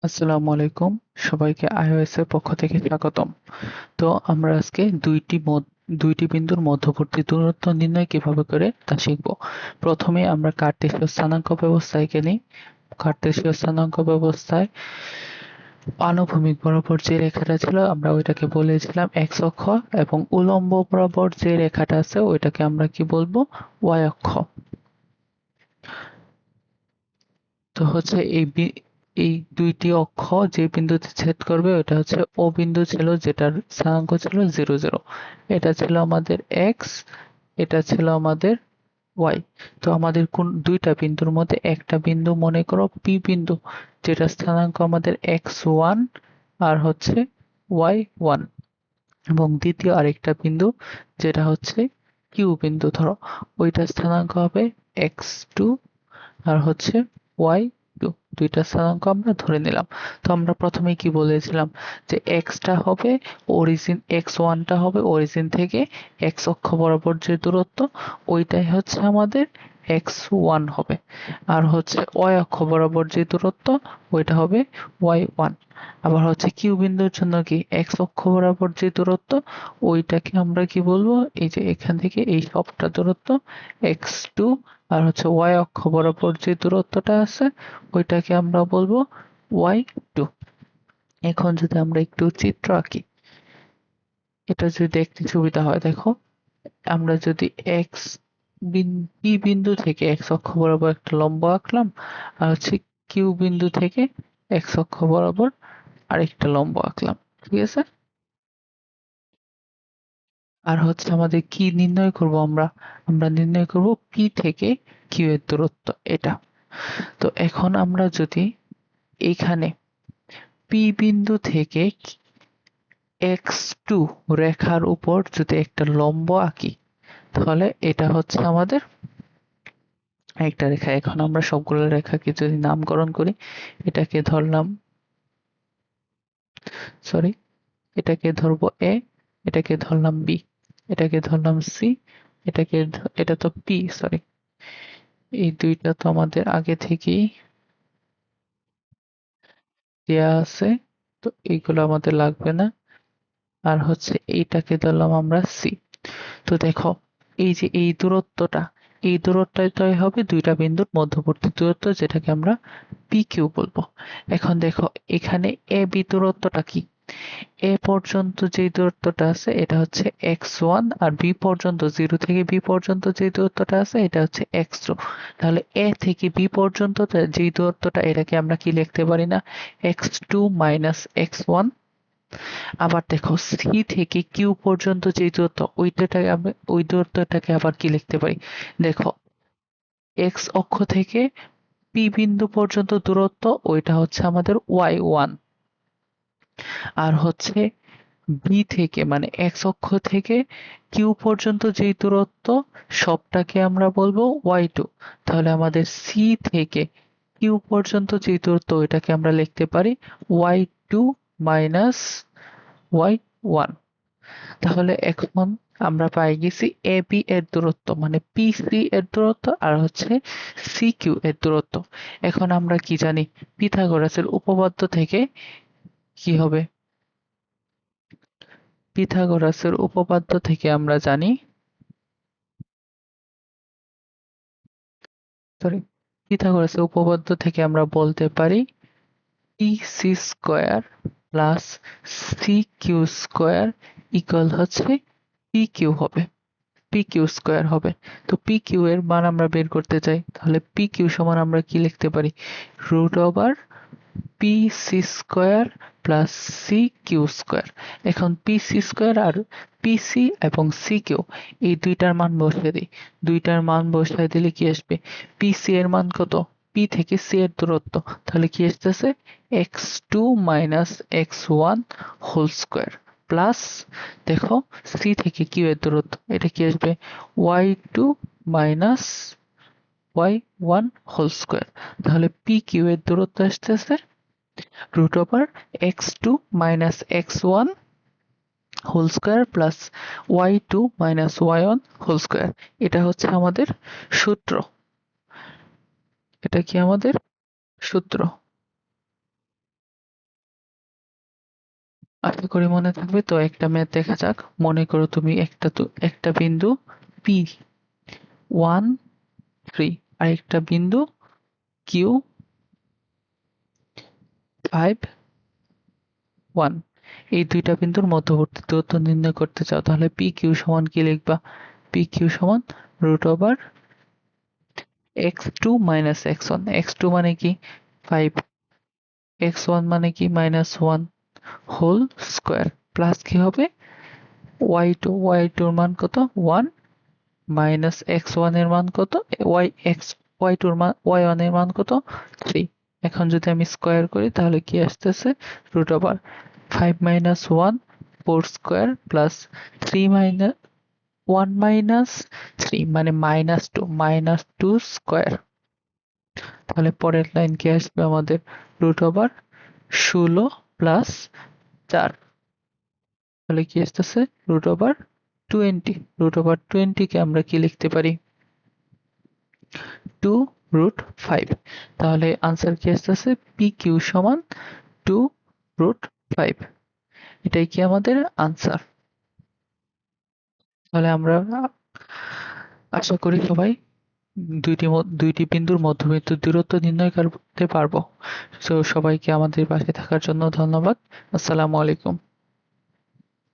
আসসালামু আলাইকুম, সবাইকে iOS এর পক্ষ থেকে স্বাগতম। তো আমরা আজকে দুইটি বিন্দুর মধ্যবর্তী দূরত্ব নির্ণয় কিভাবে করে তা শিখব। প্রথমে আমরা কার্টেসীয় স্থানাঙ্ক ব্যবস্থায় নিই। কার্টেসীয় স্থানাঙ্ক ব্যবস্থায় আনুভূমিক বরাবর যে রেখাটা ছিল আমরা ওইটাকে বলেছিলাম এক্স অক্ষ, এবং উলম্ব বরাবর যে রেখাটা আছে ওইটাকে আমরা কি বলবো, ওয়াই অক্ষ। তো হচ্ছে এই দুইটি অক্ষ যে বিন্দুতে ছেদ করবে ওটা হচ্ছে ও বিন্দু ছিল, যেটার স্থানাঙ্ক ছিল 0 0। এটা ছিল আমাদের এক্স, এটা ছিল আমাদের ওয়াই। তো আমাদের কোন দুইটা বিন্দুর মধ্যে একটা বিন্দু মনে করো পি বিন্দু, যেটা স্থানাঙ্ক আমাদের x1 আর হচ্ছে y1, এবং দ্বিতীয় আরেকটা বিন্দু যেটা হচ্ছে কিউ বিন্দু, ধরো ওইটার স্থানাঙ্ক হবে x2 আর হচ্ছে y2। দুইটা স্থানাঙ্ক আমরা ধরে নিলাম। তো আমরা প্রথমেই কি বলেছিলাম যে টা হবে অরিজিন, টা হবে অরিজিন থেকে এক্স অক্ষ বরাবর যে দূরত্ব ওইটাই হচ্ছে আমাদের x1 হবে, আর হচ্ছে y অক্ষ বরাবর যে দূরত্ব ওইটা হবে y1। আবার হচ্ছে কিউ বিন্দুর জন্য কি এক্স অক্ষ বরাবর যে দূরত্ব ওইটাকে আমরা কি বলবো, এই যে এখান থেকে এই সবটা দূরত্ব x2, আর হচ্ছে ওয়াই অক্ষ বরাবর যে দূরত্বটা আছে ওইটাকে আমরা বলবো y2। এখন যদি আমরা একটু চিত্র আঁকি, এটা যদি দেখতে সুবিধা হয়, দেখো আমরা যদি এক্স পি বিন্দু থেকে এক্স অক্ষ বরাবর একটা লম্ব আঁকলাম, আর হচ্ছে কিউ বিন্দু থেকে এক্স অক্ষ বরাবর আরেকটা লম্ব আঁকলাম, ঠিক আছে। আর হচ্ছে আমাদের কি নির্ণয় করব, আমরা আমরা নির্ণয় করব পি থেকে কিউ এর দূরত্ব, এটা। তো এখন আমরা যদি এখানে পি বিন্দু থেকে x2 রেখার উপর যদি একটা লম্ব আঁকি, তাহলে এটা হচ্ছে আমাদের একটা রেখা। এখন আমরা সবগুলো রেখাকে যদি নামকরণ করি, এটাকে ধরলাম, সরি, এটাকে ধরবো এ, এটাকে ধরলাম বি, এটাকে ধরলাম সি, এটা তো পি, সরি, এই দুইটা তো আমাদের আগে থেকেই দেয়া আছে, তো এইগুলো আমাদের লাগবে না। আর হচ্ছে এইটাকে ধরলাম আমরা সি। তো দেখো, এই যে এই দূরত্বটাই হবে দুইটা বিন্দুর মধ্যবর্তী দূরত্ব, যেটাকে আমরা পি কিউ বলবো। এখন দেখো এখানে এ বি দূরত্বটা কি, এ পর্যন্ত যে দূরত্বটা আছে এটা হচ্ছে x1, আর বি পর্যন্ত, 0 থেকে বি পর্যন্ত যে দূরত্বটা আছে এটা হচ্ছে x2। তাহলে এ থেকে বি পর্যন্ত যে দূরত্বটা, এটাকে আমরা কি লিখতে পারি না, x2 মাইনাস x1। আবার দেখো সি থেকে কিউ পর্যন্ত যে দূরত্ব ওই দূরত্বটাকে আবার কি লিখতে পারি, দেখো এক্স অক্ষ থেকে পি বিন্দু পর্যন্ত দূরত্ব ওইটা হচ্ছে আমাদের y1, আর হচ্ছে বি থেকে মানে এক্স অক্ষ থেকে কিউ পর্যন্ত যেই দূরত্ব সবটাকে আমরা বলবো y2। তাহলে আমাদের সি থেকে কিউ পর্যন্ত যে দূরত্ব ওইটাকে আমরা লিখতে পারি y2 মাইনাস y1। তাহলে এখন আমরা পাই গেছি এ বি এর দূরত্ব মানে পি সি এর দূরত্ব, আর হচ্ছে সি কিউ এর দূরত্ব। এখন আমরা কি জানি, পিথাগোরাসের উপপাদ্য থেকে কি হবে, পিথাগোরাসের উপপাদ্য থেকে আমরা জানি, সরি, পিথাগোরাসের উপপাদ্য থেকে আমরা বলতে পারি P C square plus C Q square equal হচ্ছে পি কিউ হবে, পি কিউ স্কোয়ার হবে। তো পি কিউ এর মান আমরা বের করতে চাই, তাহলে পি কিউ সমান আমরা কি লিখতে পারি, root over P C square plus C Q square. এখন পি সি স্কোয়ার আর পি সি এবং সি কিউ এই দুইটার মান বসিয়ে দিই, দুইটার মান বসিয়ে দিলে কি আসবে, পি সি এর মান কত, পি থেকে সি এর দূরত্ব, তাহলে কি আসতেছে x2 minus x1 whole square plus, দেখো সি থেকে কিউ এর দূরত্ব এটা কি আসবে y2 minus y1 whole square. তাহলে পি কিউ এর দূরত্ব আসতেছে root over x2 minus x1 whole square plus y2 minus y1 whole square. এটা হচ্ছে আমাদের সূত্র, এটা কি আমাদের সূত্র। আশা করি মনে থাকবে। তো একটা ম্যাথ দেখা যাক। মনে করো তুমি একটা বিন্দু পি 1 3 আর একটা বিন্দু কিউ 5 1, এই দুইটা বিন্দুর মধ্যবর্তী দূরত্ব নির্ণয় করতে চাও, তাহলে পি কিউ সমান কি লিখবা? পি কিউ সমান root over x2 - x1। x2 মানে কি 5, x1 মানে কি -1 হোল স্কোয়ার, প্লাস কি হবে y2 এর মান কত 1 মাইনাস x1 এর মান কত y2 এর মান y1 এর মান কত 3। এখন যদি আমি স্কোয়ার করি তাহলে কি আসতেছে root over 5 - 1 4 square plus 3 minus 1 minus 3 মানে -2 স্কোয়ার। তাহলে পরের লাইন কি আসবে আমাদের রুট ওভার 16 প্লাস 4, তাহলে কি আসতেছে রুট ওভার 20। রুট ওভার 20 কে আমরা কি লিখতে পারি 2√5। তাহলে আনসার কি আসতেছে পি কিউ সমান 2√5। এটাই কি আমাদের আনসার। তাহলে আমরা আশা করি সবাই দুইটি বিন্দুর মধ্যবর্তী দূরত্ব নির্ণয় করতে পারবো। সো সবাইকে আমাদের পাশে থাকার জন্য ধন্যবাদ। আসসালামু আলাইকুম।